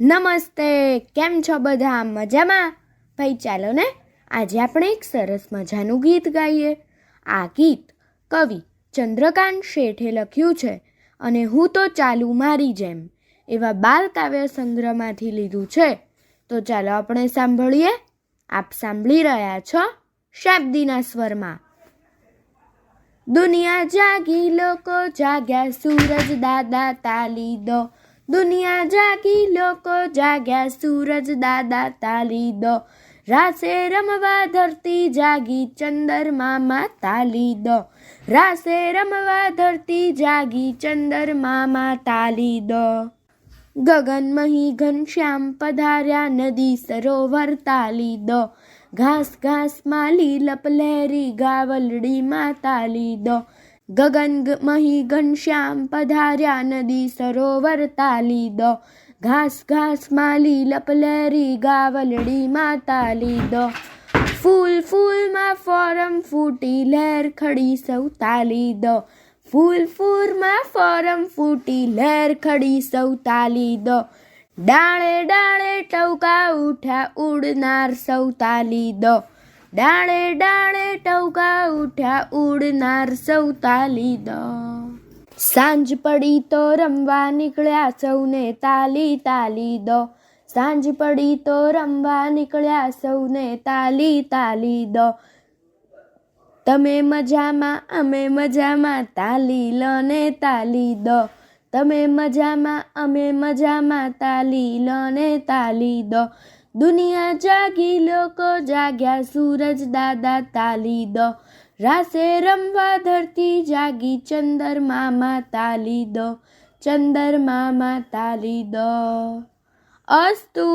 નમસ્તે, કેમ છો બધા? મજામાં? ભાઈ ચાલો ને આજે આપણે એક સરસ મજાનું ગીત ગાઈએ. આ ગીત કવિ ચંદ્રકાંત શેઠે લખ્યું છે અને હું તો ચાલુ મારી જેમ એવા બાલ કાવ્ય સંગ્રહમાંથી લીધું છે. તો ચાલો આપણે સાંભળીએ. આપ સાંભળી રહ્યા છો શાબ્દીના સ્વરમાં. દુનિયા જાગી, લોકો જાગ્યા, સૂરજ દાદા તાલી દો. દુનિયા જાગી, લોકો જાગ્યા, સૂરજ દાદા તાલી દો. રાસે રમવા ધરતી જાગી, ચંદરમામાં તાલી દો. રાસે રમવા ધરતી જાગી, ચંદરમામાં તાલી દો. ગગનમહી ઘનશ્યામ પધાર્યા, નદી સરોવર તાલી દો. ઘાસ ઘાસમાં લીલપ લહેરી, ગાવલડીમાં તાલી દો. ગગનમહી ઘનશ્યામ પધાર્યા, નદી સરોવર તાલી દો. ઘાસ ઘાસમાં લીલપ લહેરી, ગાવલડીમાં તાલી દો. ફૂલ ફૂલમાં ફોરમ ફૂટી, લહેર ખડી સૌ તાલી દો. ફૂલ ફૂલમાં ફોરમ ફૂટી, લહેર ખડી સૌ તાલી દો. ડાળે ડાળે ટવકા ઉઠ્યા, ઉડનાર સૌ તાલી દો. ડાળે ડાળે ટવકા ઉઠ્યા, ઉડનાર સૌ તાલી દો. સાંજ પડી તો રમવા નીકળ્યા, સૌને તાલી તાલી દો. સાંજ પડી તો રમવા નીકળ્યા, સૌને તાલી તાલી દો. તમે મજામાં, અમે મજામાં, તાલી લો ને તાલી દો. તમે મજામાં, અમે મજામાં, તાલી લો ને તાલી દો. દુનિયા જાગી, લોકો જાગ્યા, સૂરજ દાદા તાલી દો. રાસે રમવા ધરતી જાગી, ચંદરમામાં તાલી દો. ચંદરમામાં તાલી દો. અસ્તુ.